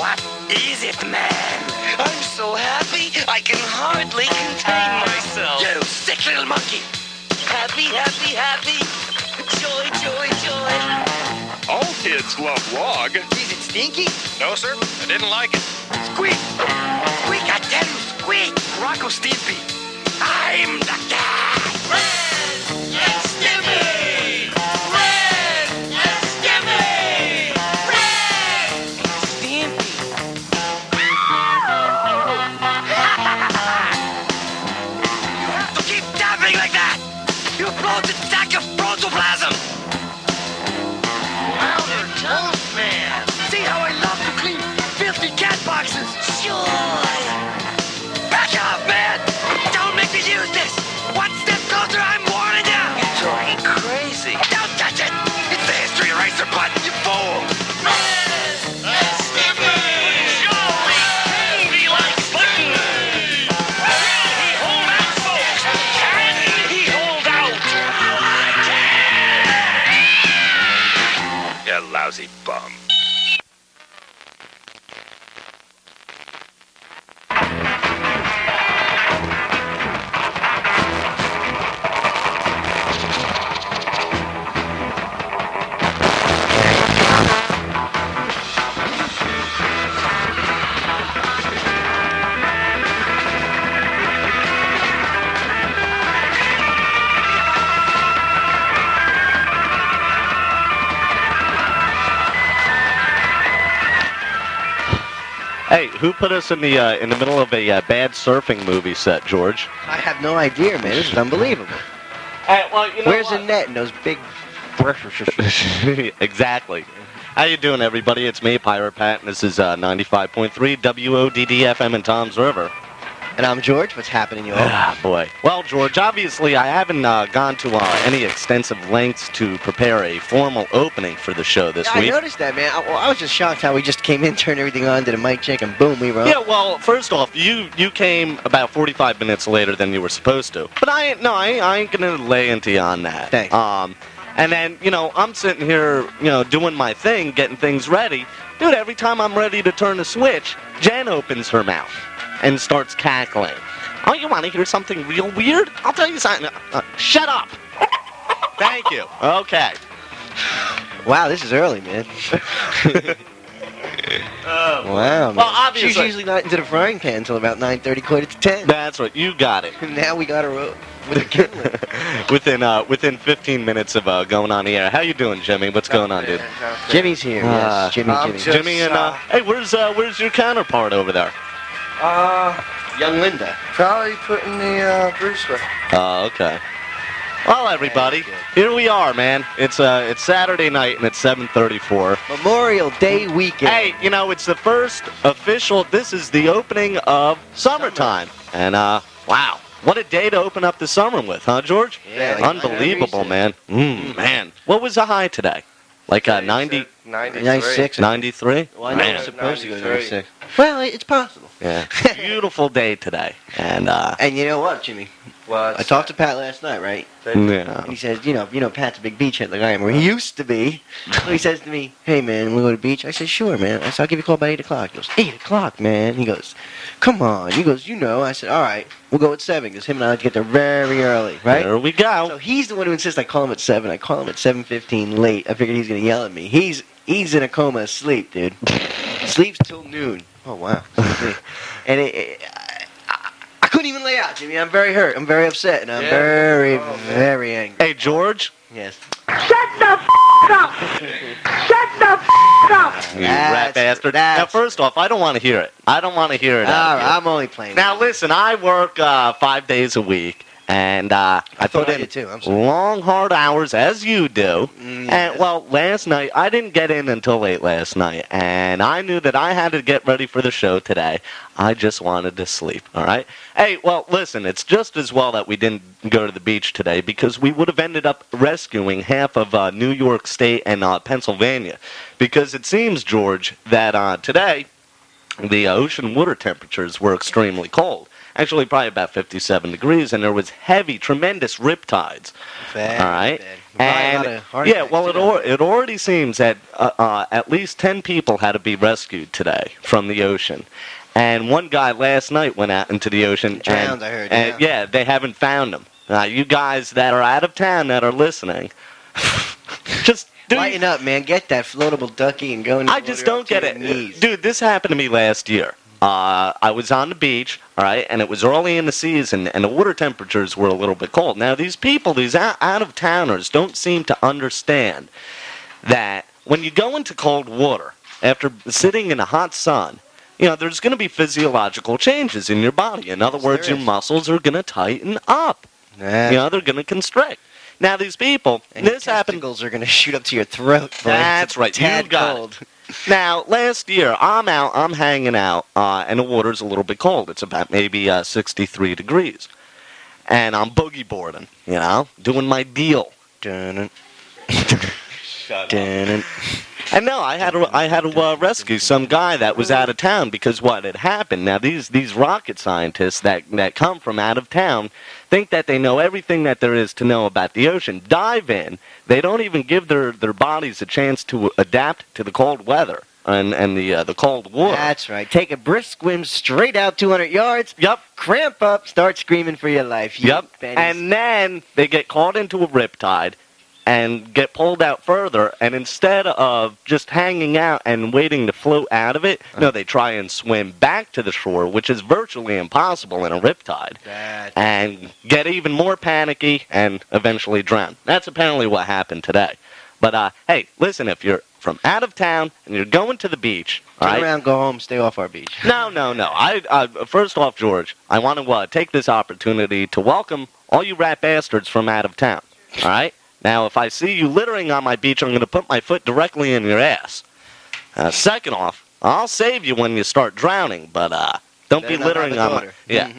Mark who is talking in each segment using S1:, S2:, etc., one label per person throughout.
S1: What is it, man? I'm so happy I can hardly contain myself. You sick little monkey. Happy, happy, happy. Joy, joy, joy.
S2: All kids love WOG.
S1: Is it stinky?
S2: No, sir, I didn't like it.
S1: Squeak! Squeak, I tell you, squeak! Rocco Stimpy, I'm the cat! Ren and Stimpy! Ren and Stimpy! Ren and Stimpy! You have to keep tapping like that! You bloated sack of protoplasm! Louder toast, man! See how I love to clean filthy cat boxes! Joy! Back off, man! Don't make me use this! One step closer, I'm warning you! You're going crazy! Don't touch it! It's the history eraser button, you fool! Ren and Stimpy! Joey! He likes food! Will he hold out, folks? Can he hold out?
S2: You lousy bum.
S3: Hey, who put us in the middle of a bad surfing movie set, George?
S4: I have no idea, man. This is unbelievable.
S3: Well, you know
S4: Where's the net and those big...
S3: Exactly. How you doing, everybody? It's me, Pirate Pat, and this is 95.3 WODD FM in Tom's River.
S4: And I'm George. What's happening, y'all?
S3: Ah, boy. Well, George, obviously I haven't gone to any extensive lengths to prepare a formal opening for the show this
S4: I
S3: week.
S4: noticed that, man. I was just shocked how we just came in, turned everything on, did a mic check, and boom, we were on.
S3: Yeah, well, first off, you came about 45 minutes later than you were supposed to. But I ain't gonna lay into you on that.
S4: Thanks.
S3: And then, I'm sitting here, doing my thing, getting things ready. Dude, every time I'm ready to turn the switch, Jen opens her mouth and starts cackling. Oh, you want to hear something real weird? I'll tell you something. Shut up. Thank you. Okay.
S4: Wow, this is early, man. Wow, man.
S3: Well, obviously.
S4: She's usually not into the frying pan until about 9:30, quarter to 10.
S3: That's right. You got it.
S4: And now we got her with a kindling.
S3: within 15 minutes of going on the air. How you doing, Jimmy? What's going on, dude?
S4: Jimmy's here, yes. Jimmy.
S3: Jimmy and hey, where's your counterpart over there?
S4: Young Linda.
S5: Probably putting the Bruce way.
S3: Oh, okay. Well, everybody, here we are, man. It's Saturday night and it's 7:34.
S4: Memorial Day weekend.
S3: Hey, it's the first official. This is the opening of summertime, and wow, what a day to open up the summer with, huh, George?
S4: Yeah, like
S3: unbelievable, man. Man, what was the high today? Like 90,
S4: 96.
S3: 93?
S4: Well, I know
S3: Man.
S4: it's supposed to go
S5: 93.
S4: 96. Well, it's possible.
S3: Yeah, beautiful day today, and
S4: And you know what, Jimmy?
S5: Well,
S4: I talked to Pat last night, right?
S3: yeah.
S4: And he says, Pat's a big beachhead like I am, or he used to be. So he says to me, hey, man, we go to the beach? I said, sure, man. I said, I'll give you a call about 8 o'clock. He goes, 8 o'clock, man? He goes, come on. He goes, I said, all right, we'll go at 7, because him and I like to get there very early, right?
S3: There we go.
S4: So he's the one who insists I call him at 7. I call him at 7:15 late. I figured he's going to yell at me. He's in a coma asleep, dude. Sleeps till noon. Oh, wow. And I couldn't even lay out, Jimmy. I'm very hurt. I'm very upset, and I'm very, very angry.
S3: Hey, George.
S4: Yes.
S6: Shut the up! Shut the up!
S3: You rat bastard. Now, first off, I don't want to hear it. I don't want to hear it.
S4: All right, I'm only playing.
S3: Now, listen, I work 5 days a week, and I put
S4: I
S3: in
S4: did too. I'm sorry.
S3: long, hard hours, as you do. And, well, last night, I didn't get in until late last night, and I knew that I had to get ready for the show today. I just wanted to sleep, all right? Hey, well, listen, it's just as well that we didn't go to the beach today, because we would have ended up rescuing half of New York State and Pennsylvania. Because it seems, George, that today the ocean water temperatures were extremely cold. Actually, probably about 57 degrees, and there was heavy, tremendous riptides.
S4: Bad,
S3: all right?
S4: bad.
S3: And
S4: a lot of heart
S3: yeah,
S4: attacks,
S3: well,
S4: too.
S3: it already seems that at least 10 people had to be rescued today from the ocean. And one guy last night went out into the ocean.
S4: Drowned,
S3: and,
S4: I heard,
S3: And,
S4: yeah.
S3: they haven't found him. You guys that are out of town that are listening, just do
S4: Lighten up, man. Get that floatable ducky and go in the
S3: I
S4: water
S3: just
S4: up
S3: don't
S4: to
S3: get
S4: your
S3: it.
S4: knees.
S3: Dude, this happened to me last year. I was on the beach, all right, and it was early in the season, and the water temperatures were a little bit cold. Now, these people, these out-of-towners, don't seem to understand that when you go into cold water, after sitting in the hot sun, there's going to be physiological changes in your body. In other words,
S4: there
S3: your
S4: is.
S3: muscles are going to tighten up.
S4: Nah.
S3: They're going to constrict. Now, these people,
S4: And your
S3: this happened...
S4: testicles are going to shoot up to your throat, boy.
S3: That's
S4: It's
S3: right. You
S4: tad
S3: got
S4: cold.
S3: Now, last year, I'm hanging out, and the water's a little bit cold. It's about maybe 63 degrees. And I'm boogie boarding, doing my deal.
S4: Dun-dun,
S3: Shut
S4: dun-dun.
S3: And no, I had to rescue some guy that was out of town because what had happened. Now, these rocket scientists that come from out of town think that they know everything that there is to know about the ocean. Dive in. They don't even give their bodies a chance to adapt to the cold weather and the cold water.
S4: That's right. Take a brisk swim straight out 200 yards.
S3: Yep.
S4: Cramp up. Start screaming for your life. You
S3: Yep.
S4: bennies.
S3: And then they get caught into a riptide and get pulled out further, and instead of just hanging out and waiting to float out of it, no, they try and swim back to the shore, which is virtually impossible in a riptide, and get even more panicky and eventually drown. That's apparently what happened today. But, hey, listen, if you're from out of town and you're going to the beach, all
S4: Turn
S3: right?
S4: around, go home, stay off our beach.
S3: No. I first off, George, I want to take this opportunity to welcome all you rat bastards from out of town, all right? Now, if I see you littering on my beach, I'm going to put my foot directly in your ass. Second off, I'll save you when you start drowning, but don't be
S4: Better not
S3: littering
S4: have a
S3: on my...
S4: daughter.
S3: Yeah.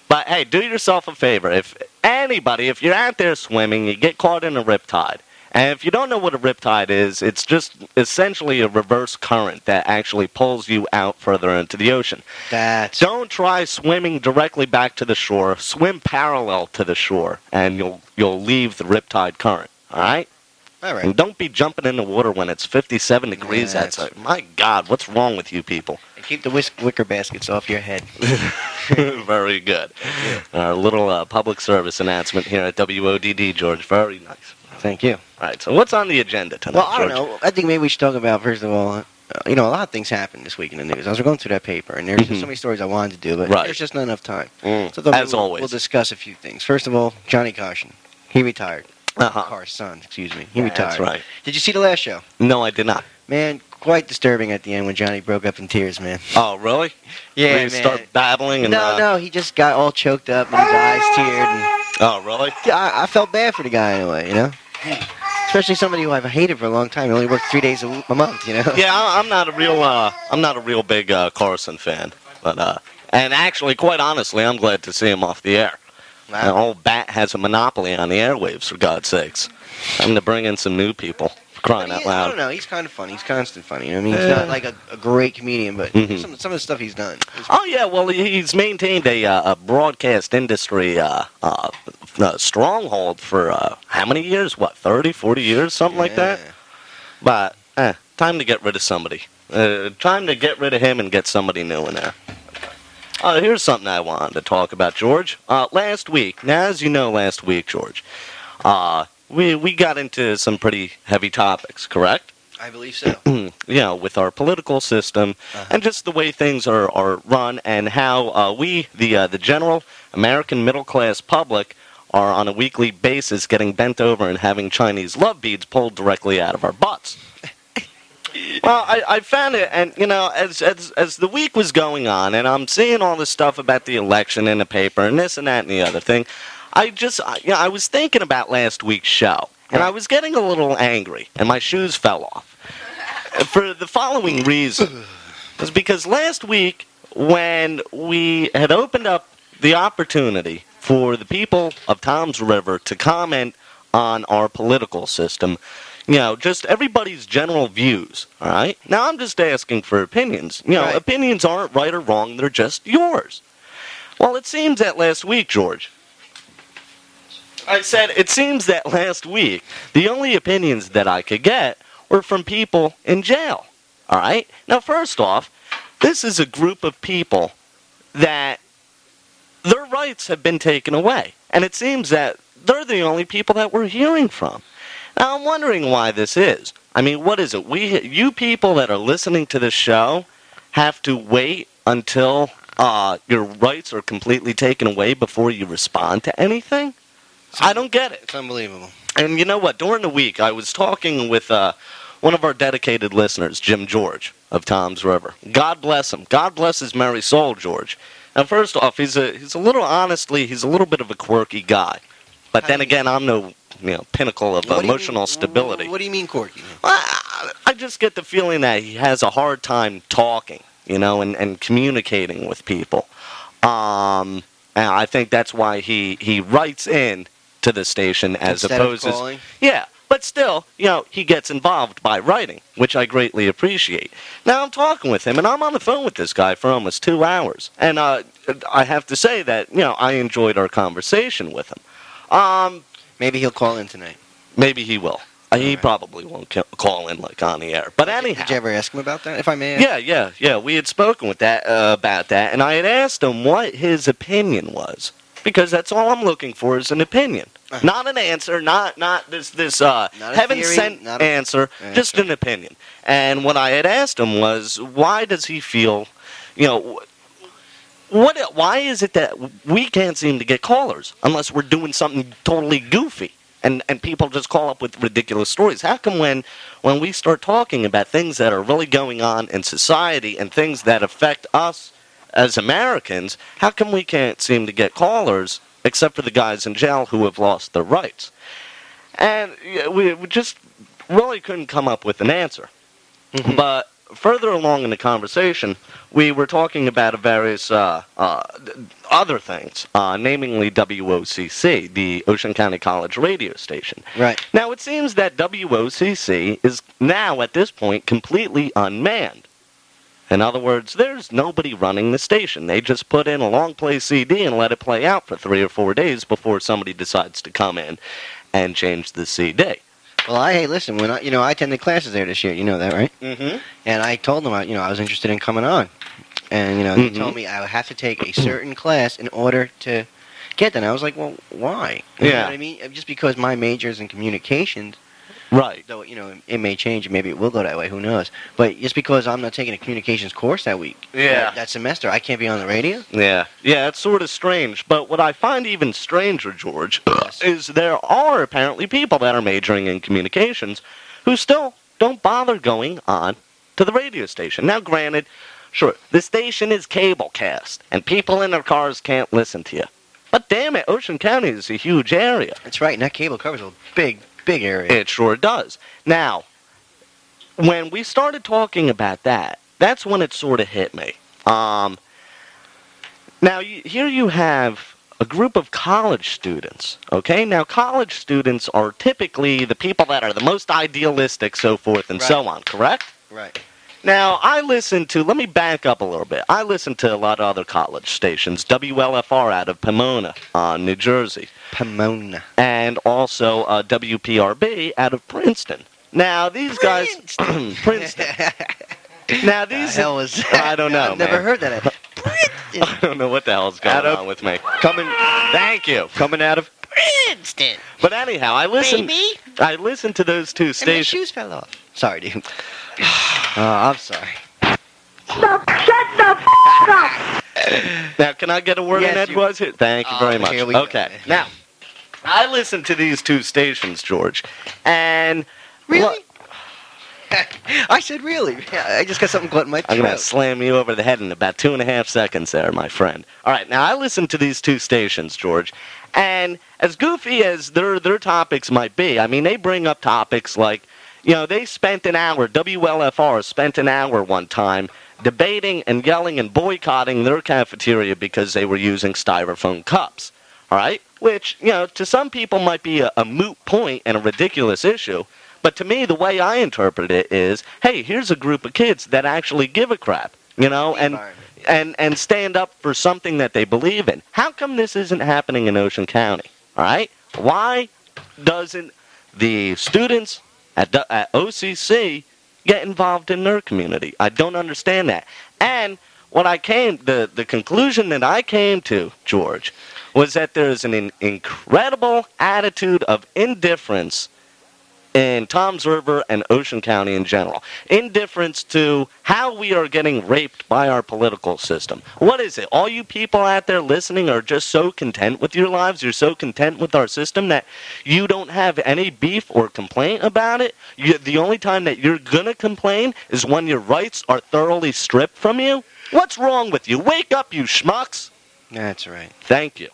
S3: But, hey, do yourself a favor. If you're out there swimming, you get caught in a riptide, and if you don't know what a riptide is, it's just essentially a reverse current that actually pulls you out further into the ocean. Don't try swimming directly back to the shore. Swim parallel to the shore, and you'll leave the riptide current. All right?
S4: All right.
S3: And don't be jumping in the water when it's 57 degrees
S4: Yeah,
S3: outside. My God, what's wrong with you people?
S4: And keep the wicker baskets off your head.
S3: Very good. Our little public service announcement here at WODD, George. Very nice.
S4: Thank you.
S3: All right, so what's on the agenda tonight,
S4: Well, I don't
S3: George?
S4: know. I think maybe we should talk about, first of all, a lot of things happened this week in the news. I was going through that paper, and there's just so many stories I wanted to do, but
S3: Right.
S4: there's just not enough time.
S3: Mm,
S4: So I thought
S3: as
S4: we'll
S3: always.
S4: discuss a few things. First of all, Johnny Caution. He retired.
S3: Uh-huh.
S4: Carr's son, excuse me. He retired.
S3: That's right.
S4: Did you see the last show?
S3: No, I did not.
S4: Man, quite disturbing at the end when Johnny broke up in tears, man.
S3: Oh, really?
S4: Yeah,
S3: Did he start babbling? And,
S4: No, he just got all choked up and his eyes teared. And,
S3: Oh, really?
S4: yeah, I felt bad for the guy in a way, Especially somebody who I've hated for a long time. He only worked 3 days a month,
S3: Yeah, I'm not a real big Carson fan, but and actually, quite honestly, I'm glad to see him off the air.
S4: Wow.
S3: The old bat has a monopoly on the airwaves, for God's sakes. I'm to bring in some new people, for crying out
S4: I
S3: loud.
S4: don't know. He's kind of funny. He's constant funny. I mean, he's not like a great comedian, but some of the stuff he's done.
S3: Oh yeah, well he's maintained a broadcast industry stronghold for how many years? What, 30, 40 years, something like that? But time to get rid of somebody. Time to get rid of him and get somebody new in there. Here's something I wanted to talk about, George. Last week, now as you know, George, we got into some pretty heavy topics, correct?
S4: I believe so.
S3: With our political system and just the way things are run and how we, the general American middle-class public, are on a weekly basis getting bent over and having Chinese love beads pulled directly out of our butts. Well, I found it, and as the week was going on, and I'm seeing all this stuff about the election in the paper, and this and that and the other thing, I was thinking about last week's show, and I was getting a little angry, and my shoes fell off. For the following reason, was because last week when we had opened up the opportunity for the people of Tom's River to comment on our political system. Just everybody's general views, all right? Now, I'm just asking for opinions.
S4: Right.
S3: Opinions aren't right or wrong, they're just yours. Well, it seems that last week, George, I said, it seems that last week, the only opinions that I could get were from people in jail. All right? Now, first off, this is a group of people that their rights have been taken away. And it seems that they're the only people that we're hearing from. Now, I'm wondering why this is. I mean, what is it? You people that are listening to this show have to wait until your rights are completely taken away before you respond to anything? I don't get it.
S4: It's unbelievable.
S3: And you know what? During the week, I was talking with one of our dedicated listeners, Jim George of Tom's River. God bless him. God bless his merry soul, George. Now, first off, he's a little bit of a quirky guy. But then again, I'm no pinnacle of emotional stability.
S4: What do you mean quirky?
S3: Well, I just get the feeling that he has a hard time talking, and communicating with people. And I think that's why he writes in to the station as
S4: Instead
S3: opposed
S4: of calling?
S3: Yeah, but still, he gets involved by writing, which I greatly appreciate. Now, I'm talking with him, and I'm on the phone with this guy for almost 2 hours. And I have to say that, I enjoyed our conversation with him.
S4: Maybe he'll call in tonight.
S3: Maybe he will. He probably won't call in on the air. But anyhow.
S4: Did you ever ask him about that, if I may ask?
S3: Yeah. We had spoken with about that, and I had asked him what his opinion was. Because that's all I'm looking for is an opinion. Not an answer, not this heaven-sent answer, just an opinion. And what I had asked him was, why does he feel, why is it that we can't seem to get callers unless we're doing something totally goofy? And people just call up with ridiculous stories. How come when we start talking about things that are really going on in society and things that affect us as Americans, how come we can't seem to get callers except for the guys in jail who have lost their rights? And we just really couldn't come up with an answer. Mm-hmm. But further along in the conversation, we were talking about various other things, namely WOCC, the Ocean County College radio station.
S4: Right.
S3: Now, it seems that WOCC is now, at this point, completely unmanned. In other words, there's nobody running the station. They just put in a long-play CD and let it play out for 3 or 4 days before somebody decides to come in and change the CD.
S4: Well, hey, listen, when I attended classes there this year, you know that, right?
S3: Mm-hmm.
S4: And I told them, I was interested in coming on. And, they told me I would have to take a certain class in order to get that. And I was like, well, why? You know what I mean? Just because my major is in communications.
S3: Right.
S4: Though, it may change, maybe it will go that way, who knows. But just because I'm not taking a communications course that week, that semester, I can't be on the radio?
S3: Yeah, it's sort of strange. But what I find even stranger, George, is there are apparently people that are majoring in communications who still don't bother going on to the radio station. Now, granted, sure, the station is cablecast, and people in their cars can't listen to you. But damn it, Ocean County is a huge area.
S4: That's right, and that cable covers a big area.
S3: It sure does. Now, when we started talking about that, that's when it sort of hit me. Now, here you have a group of college students, okay? Now, college students are typically the people that are the most idealistic, so forth and so on, correct?
S4: Right.
S3: Now, let me back up a little bit. I listen to a lot of other college stations, WLFR out of Pomona, New Jersey.
S4: Pomona.
S3: And also WPRB out of Princeton. Now, these guys... Princeton. Now, these...
S4: The hell was that?
S3: I don't know,
S4: I've never heard that.
S3: Princeton. I don't know what the hell's going on with me. Thank you.
S4: Coming out of Princeton.
S3: But anyhow, I listened to those two stations.
S4: And my shoes fell off. Sorry, dude. I'm sorry.
S6: Shut the f*** up!
S3: Now, can I get a word in edgewise here? Thank you very much.
S4: Here we go.
S3: Okay. Now, I listened to these two stations, George, and...
S4: Really? I said really. I just got something caught in my throat.
S3: I'm going to slam you over the head in about 2.5 seconds there, my friend. All right, now I listened to these two stations, George, and as goofy as their topics might be, I mean, they bring up topics like, they spent an hour, WLFR spent an hour one time debating and yelling and boycotting their cafeteria because they were using styrofoam cups, all right? Which, to some people might be a moot point and a ridiculous issue, but to me, the way I interpret it is, hey, here's a group of kids that actually give a crap, and stand up for something that they believe in. How come this isn't happening in Ocean County, all right? Why doesn't the students at OCC get involved in their community? I don't understand that. And the conclusion that I came to, George, was that there's an incredible attitude of indifference in Toms River and Ocean County in general. Indifference to how we are getting raped by our political system. What is it? All you people out there listening are just so content with your lives, you're so content with our system that you don't have any beef or complaint about it? The only time that you're going to complain is when your rights are thoroughly stripped from you? What's wrong with you? Wake up, you schmucks!
S4: That's right.
S3: Thank you.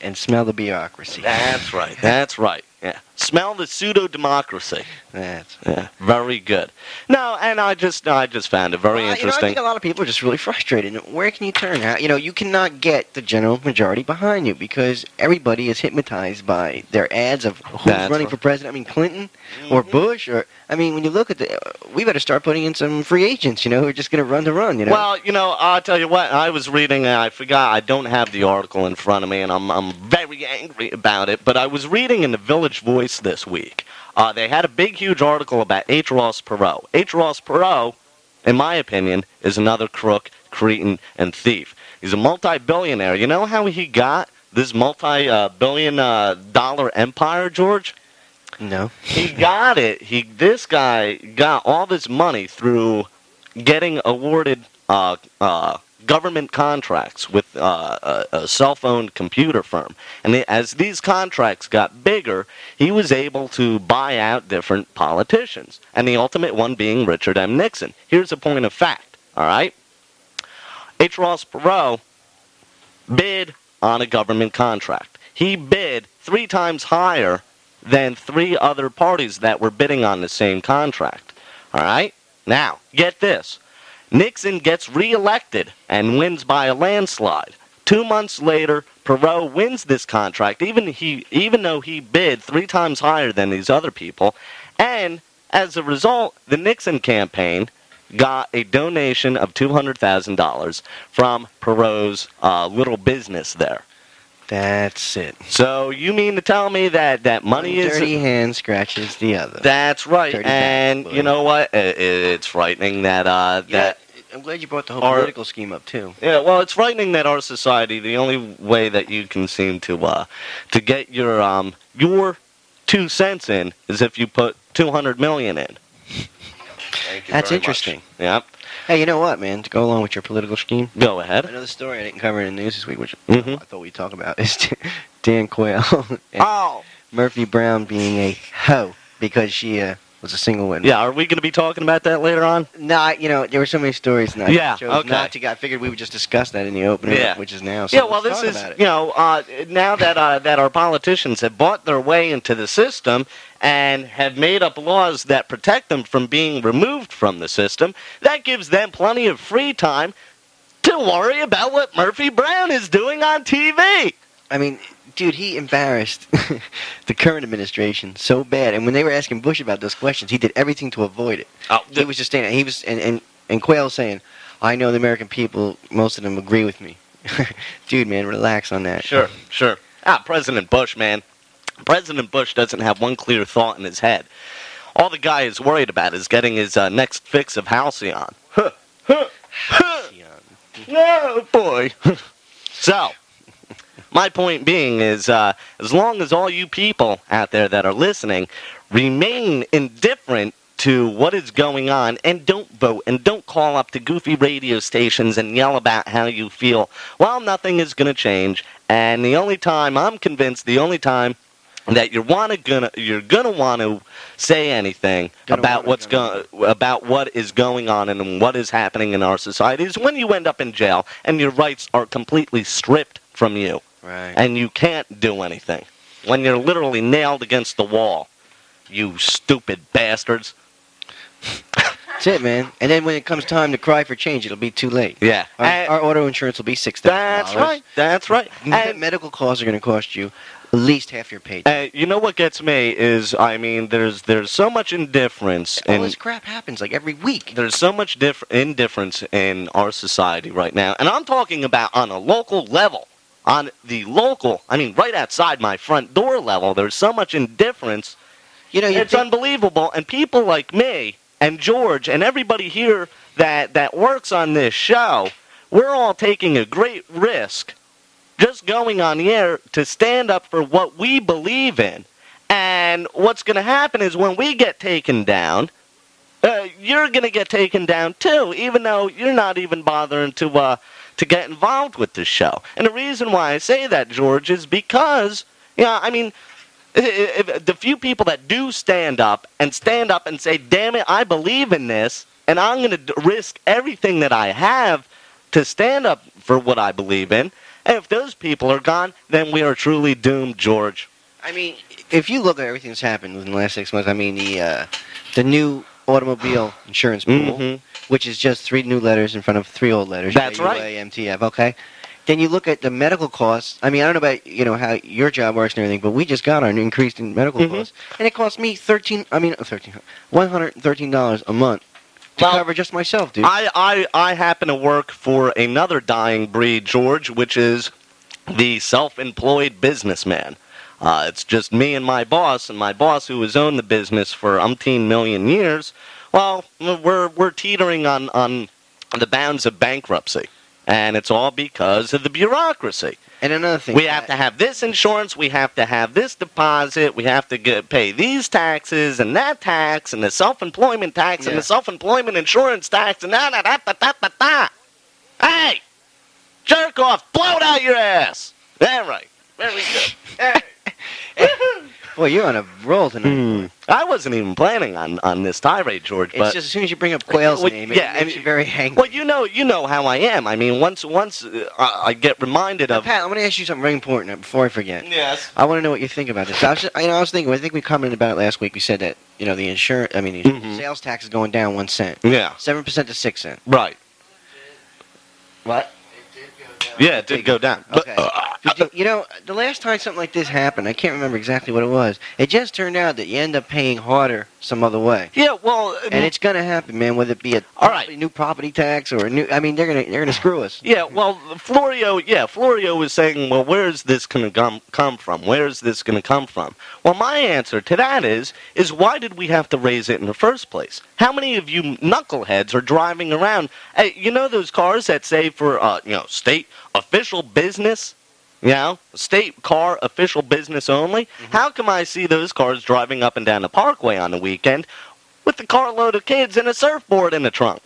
S4: And smell the bureaucracy.
S3: That's right. That's right. Yeah. Smell the pseudo-democracy.
S4: That's
S3: Yeah. Very good. No, and I just found it very
S4: I
S3: interesting.
S4: think a lot of people are just really frustrated. Where can you turn? You cannot get the general majority behind you because everybody is hypnotized by their ads of who's
S3: That's
S4: running
S3: right.
S4: for president. I mean, Clinton or Bush when you look at we better start putting in some free agents. Who are just going to run to run.
S3: Well, I'll tell you what. I was reading, and I forgot. I don't have the article in front of me, and I'm very angry about it. But I was reading in the Village Voice this week. They had a big, huge article about H. Ross Perot. H. Ross Perot, in my opinion, is another crook, cretin, and thief. He's a multi-billionaire. You know how he got this multi-billion dollar empire, George?
S4: No.
S3: He got it. This guy got all this money through getting awarded government contracts with a cell phone computer firm. And as these contracts got bigger, he was able to buy out different politicians. And the ultimate one being Richard M. Nixon. Here's a point of fact, all right? H. Ross Perot bid on a government contract. He bid 3 times higher than 3 other parties that were bidding on the same contract. All right? Now, get this. Nixon gets reelected and wins by a landslide. 2 months later, Perot wins this contract, even though he bid 3 times higher than these other people. And as a result, the Nixon campaign got a donation of $200,000 from Perot's little business there.
S4: That's it.
S3: So you mean to tell me that money is...
S4: dirty hand scratches the other.
S3: That's right.
S4: Dirty
S3: And
S4: hands,
S3: you know what? It's frightening that...
S4: I'm glad you brought the whole
S3: Our-
S4: political scheme up, too.
S3: Yeah, well, it's frightening that our society, the only way that you can seem to get your 2 cents in is if you put 200 million in. Thank you
S4: That's
S3: very
S4: interesting.
S3: much. Yep.
S4: Hey, you know what, man? To go along with your political scheme,
S3: Go ahead.
S4: another story I didn't cover in the news this week, which
S3: Mhm.
S4: I thought we'd talk about, is Dan Quayle and
S3: Oh!
S4: Murphy Brown being a hoe because she was a single woman.
S3: Yeah, are we going to be talking about that later on?
S4: Nah, there were so many stories, and I
S3: Yeah,
S4: chose
S3: okay.
S4: not to. I figured we would just discuss that in the opening,
S3: Yeah.
S4: which is now. So
S3: Yeah, well,
S4: let's
S3: this
S4: talk
S3: is,
S4: about it.
S3: now that our politicians have bought their way into the system and have made up laws that protect them from being removed from the system, that gives them plenty of free time to worry about what Murphy Brown is doing on TV.
S4: I mean, dude, he embarrassed the current administration so bad. And when they were asking Bush about those questions, he did everything to avoid it.
S3: Oh,
S4: He was just standing. He was and Quayle saying, "I know the American people. Most of them agree with me." Dude, man, relax on that.
S3: Sure. President Bush, man. President Bush doesn't have one clear thought in his head. All the guy is worried about is getting his next fix of Halcyon. Oh, boy. So, my point being is, as long as all you people out there that are listening remain indifferent to what is going on and don't vote and don't call up to goofy radio stations and yell about how you feel, well, nothing is going to change. And I'm convinced the only time that you're gonna want to say anything about about what is going on and what is happening in our society is when you end up in jail and your rights are completely stripped from you.
S4: Right.
S3: And you can't do anything. When you're literally nailed against the wall. You stupid bastards.
S4: That's it, man. And then when it comes time to cry for change, it'll be too late.
S3: Yeah.
S4: Our auto insurance will be $6,000.
S3: That's right. And
S4: Medical costs are going to cost you at least half your paycheck.
S3: you know what gets me is, there's so much indifference.
S4: All this crap happens like every week.
S3: There's so much indifference in our society right now. And I'm talking about on a local level. on the local, I mean, right outside my front door level, there's so much indifference.
S4: You know,
S3: It's unbelievable. And people like me and George and everybody here that works on this show, we're all taking a great risk just going on the air to stand up for what we believe in. And what's going to happen is when we get taken down, you're going to get taken down too, even though you're not even bothering to get involved with this show. And the reason why I say that, George, is because, I mean, if the few people that do stand up and say, damn it, I believe in this, and I'm going to risk everything that I have to stand up for what I believe in, and if those people are gone, then we are truly doomed, George.
S4: I mean, if you look at everything that's happened in the last 6 months, I mean, the new automobile insurance pool, which is just 3 new letters in front of 3 old letters.
S3: That's right.
S4: MTF, okay? Then you look at the medical costs. I mean, I don't know about, how your job works and everything, but we just got our increase in medical costs. And it cost me $113 a month to cover just myself, dude.
S3: I happen to work for another dying breed, George, which is the self-employed businessman. It's just me and my boss who has owned the business for umpteen million years. Well, we're teetering on the bounds of bankruptcy, and it's all because of the bureaucracy.
S4: And another thing,
S3: we have to have this insurance, we have to have this deposit, we have to pay these taxes and that tax and the self-employment tax and the self-employment insurance tax and da-da-da-da-da-da. Hey, jerk off, blow it out your ass. All right, very good. Hey.
S4: Boy, you're on a roll tonight.
S3: I wasn't even planning on this tirade, George.
S4: It's
S3: but
S4: just as soon as you bring up Quayle's name, it makes you very angry.
S3: Well, you know how I am. I mean, once I get reminded of.
S4: Pat, I'm going to ask you something very important before I forget.
S3: Yes.
S4: I want to know what you think about this. I was thinking. I think we commented about it last week. We said that the insurance. I mean, the sales tax is going down 1 cent.
S3: Yeah.
S4: 7% to 6 cents.
S3: Right.
S4: What?
S3: Yeah, it did go down.
S4: Okay. The last time something like this happened, I can't remember exactly what it was. It just turned out that you end up paying harder some other way.
S3: Yeah, well,
S4: and it's going to happen, man. Whether it be a new property tax or a new, I mean, they're gonna screw us.
S3: Yeah, well, Florio was saying, well, where's this going to come from? Where's this going to come from? Well, my answer to that is why did we have to raise it in the first place? How many of you knuckleheads are driving around? Hey, those cars that say for state official business? State car official business only. How come I see those cars driving up and down the parkway on the weekend with the carload of kids and a surfboard in the trunk?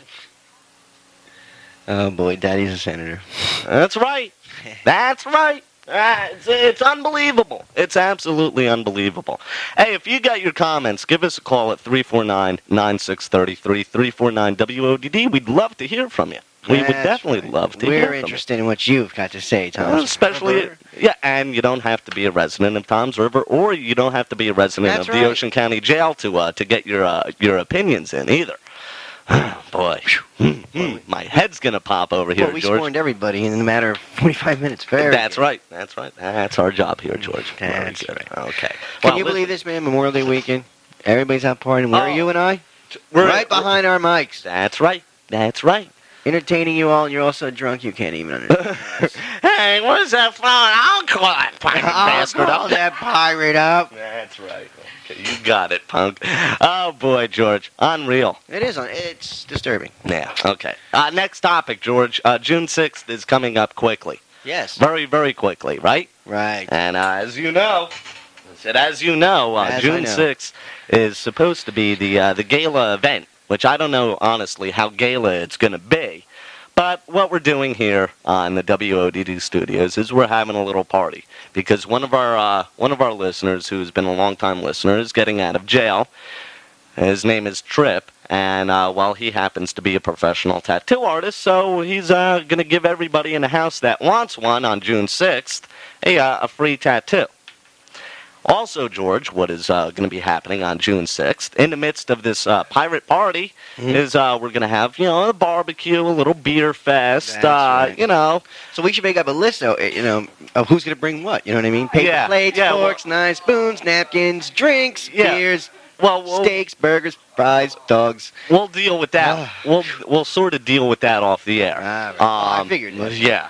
S4: Oh boy, Daddy's a senator.
S3: That's right. That's right. It's unbelievable. It's absolutely unbelievable. Hey, if you got your comments, give us a call at 349-9633, 349-WODD. We'd love to hear from you. We would definitely love to hear from you.
S4: We're interested in what you've got to say, Thomas.
S3: Especially, and you don't have to be a resident of Tom's River, or you don't have to be a resident of the Ocean County Jail to get your opinions in either. Boy, my head's gonna pop over here,
S4: we
S3: George.
S4: scorned everybody in a matter of 45 minutes.
S3: That's right. That's our job here, George.
S4: That's right.
S3: Okay.
S4: Can you believe this, man? Memorial Day weekend. Everybody's out partying. Where are you and I? We're right behind our mics.
S3: That's right. That's right.
S4: Entertaining you all, and you're all so drunk you can't even understand.
S3: Hey, what's that phone? I'll call that pirate bastard
S4: up. That pirate up.
S3: That's right. Okay, you got it, punk. Oh, boy, George. Unreal.
S4: It is. It's disturbing.
S3: Yeah, okay. Next topic, George. June 6th is coming up quickly.
S4: Yes.
S3: Very, very quickly, right?
S4: Right.
S3: And as you know, June 6th is supposed to be the gala event, which I don't know, honestly, how gala it's going to be. But what we're doing here in the WODD studios is we're having a little party because one of our listeners, who's been a long-time listener, is getting out of jail. His name is Trip, and he happens to be a professional tattoo artist, so he's going to give everybody in the house that wants one on June 6th a free tattoo. Also, George, what is going to be happening on June 6th, in the midst of this pirate party, is we're going to have, a barbecue, a little beer fest,
S4: right.
S3: So
S4: we should make up a list, of who's going to bring what, you know what I mean? Paper plates, forks, knives, spoons, napkins, drinks, beers, steaks, burgers, fries, dogs.
S3: We'll deal with that. We'll sort of deal with that off the air.
S4: I figured.
S3: Yeah.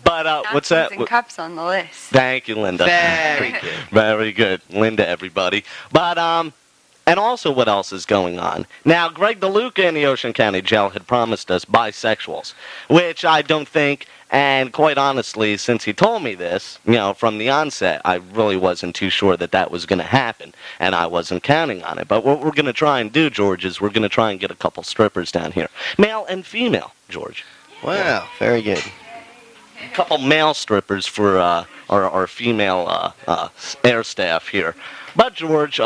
S3: But what's that?
S7: Napkins and cups on the list.
S3: Thank you, Linda.
S4: Very good.
S3: Very good, Linda. Everybody. But and also, what else is going on? Now, Greg DeLuca in the Ocean County Jail had promised us bisexuals, which I don't think. And quite honestly, since he told me this, from the onset, I really wasn't too sure that was going to happen, and I wasn't counting on it. But what we're going to try and do, George, is we're going to try and get a couple strippers down here, male and female, George.
S4: Wow, very good.
S3: A couple male strippers for our female air staff here. But, George,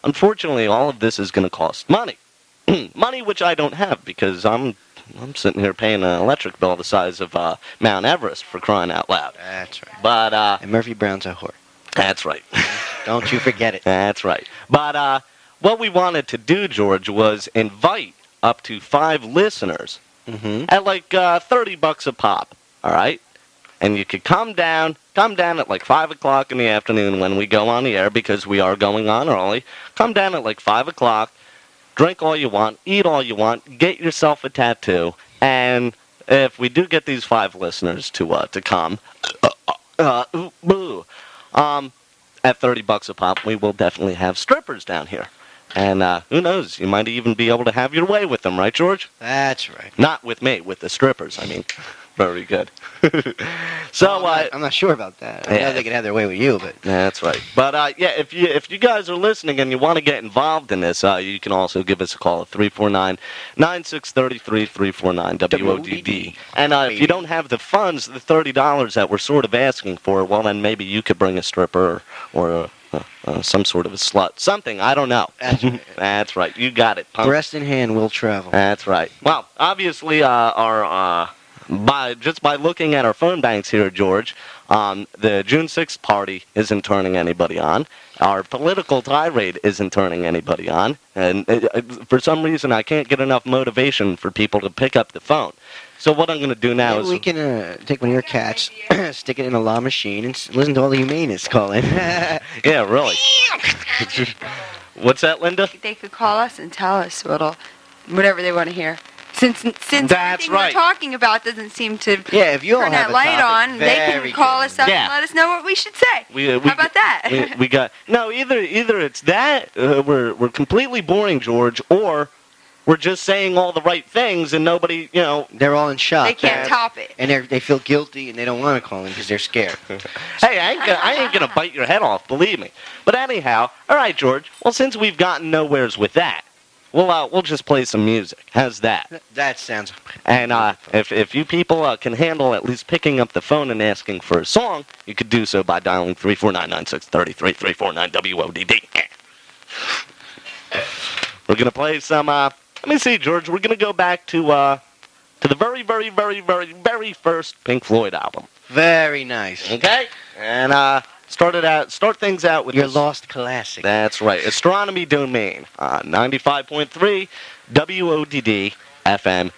S3: unfortunately, all of this is going to cost money. Money which I don't have because I'm sitting here paying an electric bill the size of Mount Everest, for crying out loud.
S4: That's right.
S3: But
S4: And Murphy Brown's a whore.
S3: that's right.
S4: Don't you forget it.
S3: That's right. But what we wanted to do, George, was invite up to 5 listeners
S4: Mm-hmm.
S3: at like $30 a pop. All right, and you could come down at like 5 o'clock in the afternoon when we go on the air because we are going on early. Come down at like 5 o'clock. Drink all you want, eat all you want, get yourself a tattoo, and if we do get these 5 listeners to come, at $30 a pop, we will definitely have strippers down here. And who knows, you might even be able to have your way with them, right, George?
S4: That's right.
S3: Not with me, with the strippers, I mean. Very good. So,
S4: I'm not sure about that. I know
S3: yeah.
S4: they can have their way with you, but
S3: That's right. But yeah, if you guys are listening and you want to get involved in this, you can also give us a call at 349-9633, 349-WODD. And if you don't have the funds, the $30 that we're sort of asking for, well, then maybe you could bring a stripper or some sort of a slut. Something, I don't know.
S4: That's right.
S3: That's right. You got it, punk.
S4: breast in hand will travel.
S3: That's right. Well, obviously, by looking at our phone banks here, George, the June 6th party isn't turning anybody on. Our political tirade isn't turning anybody on. And for some reason, I can't get enough motivation for people to pick up the phone. So what I'm going to do now
S4: Maybe
S3: is...
S4: we can take one of your cats, stick it in a law machine, and listen to all the humanists calling.
S3: Yeah, really. What's that, Linda?
S7: They could call us and tell us whatever they want to hear. Since
S3: That's
S7: everything
S3: right.
S7: we're talking about doesn't seem to
S4: Yeah, if you all
S7: turn
S4: have
S7: that
S4: a
S7: light
S4: topic,
S7: on, they can
S4: very
S7: call
S4: good.
S7: us up
S3: Yeah.
S7: and let us know what we should say. How about that?
S3: We got no. Either it's that we're completely boring, George, or we're just saying all the right things and nobody,
S4: They're all in shock.
S7: They can't top it.
S4: And they feel guilty, and they don't want to call in because they're scared.
S3: Hey, I ain't gonna bite your head off, believe me. But anyhow, all right, George. Well, since we've gotten nowheres with that, we'll just play some music. How's that?
S4: That sounds...
S3: And if you people can handle at least picking up the phone and asking for a song, you could do so by dialing 349-9633, 349-WODD. We're gonna play some. Let me see, George. We're gonna go back to the very, very, very, very, very first Pink Floyd album.
S4: Very nice.
S3: Okay, and start things out with
S4: Your
S3: this.
S4: lost classic.
S3: That's right. Astronomy Domain, 95.3 WODD FM